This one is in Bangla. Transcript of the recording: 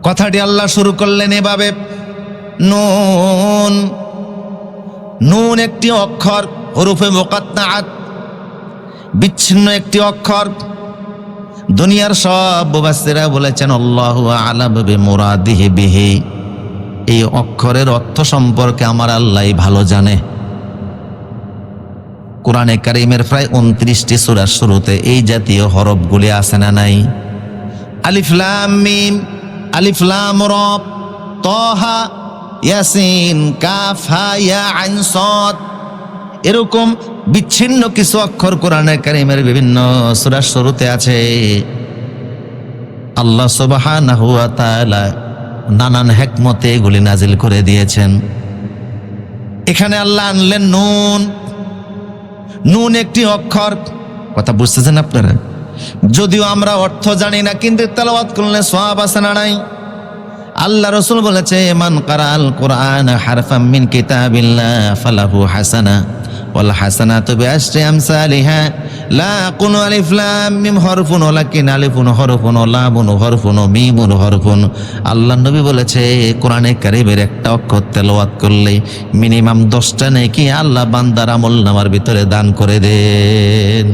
কথাটি আল্লাহ শুরু করলেন এভাবে, নুন। নুন একটি অক্ষর, হরফে মুকাত্তাআত, বিচ্ছিন্ন একটি অক্ষর। দুনিয়ার সব মুফাসসিররা বলেছেন আল্লাহু আ'লাম বিমুরাদিহি বিহি, এই অক্ষরের অর্থ সম্পর্কে আমার আল্লাহই ভালো জানে। কোরআনে কারীমের প্রায় 29টি সূরার শুরুতে এই জাতীয় হরফগুলি আছে না নাই? আলিফ লাম মিম, আলিফ লাম রা, তাহা, ইয়াসিন, কাফ, হা, ইয়া, আইন, সাদ, এরকম বিচ্ছিন্ন কিছু অক্ষর কোরআনে কারীমের বিভিন্ন সূরার শুরুতে আছে। আল্লাহ সুবহানাহু ওয়া তাআলা নানান হিকমতে এগুলি নাজিল করে দিয়েছেন। এখানে আল্লাহ আনলেন নুন। নুন একটি অক্ষর, কথা বুঝতেছেন আপনারা? যদিও আমরা অর্থ জানি না, কিন্তু তেলাওয়াত করলে সওয়াব আছে না নাই? আল্লাহ রাসূল বলেছে, মান কারাআল কুরআন হারফাম মিন কিতাবিল্লাহ ফালাহু হাসানা ওয়াল হাসানাতু বিআশরি আমসালিহা লা কুনু আলিফ লাম মিম হরফুন ওয়ালাকিন আলিফুন হরফুন ওয়া লামুন হরফুন ওয়া মিমুন হরফুন। আল্লাহ নবী বলেছে, কোরআনে কারীমের একটা অক্ষর তেলাওয়াত করলে মিনিমাম 10টা নেকি আল্লাহ বান্দার আমলনামার ভিতরে দান করে দেন।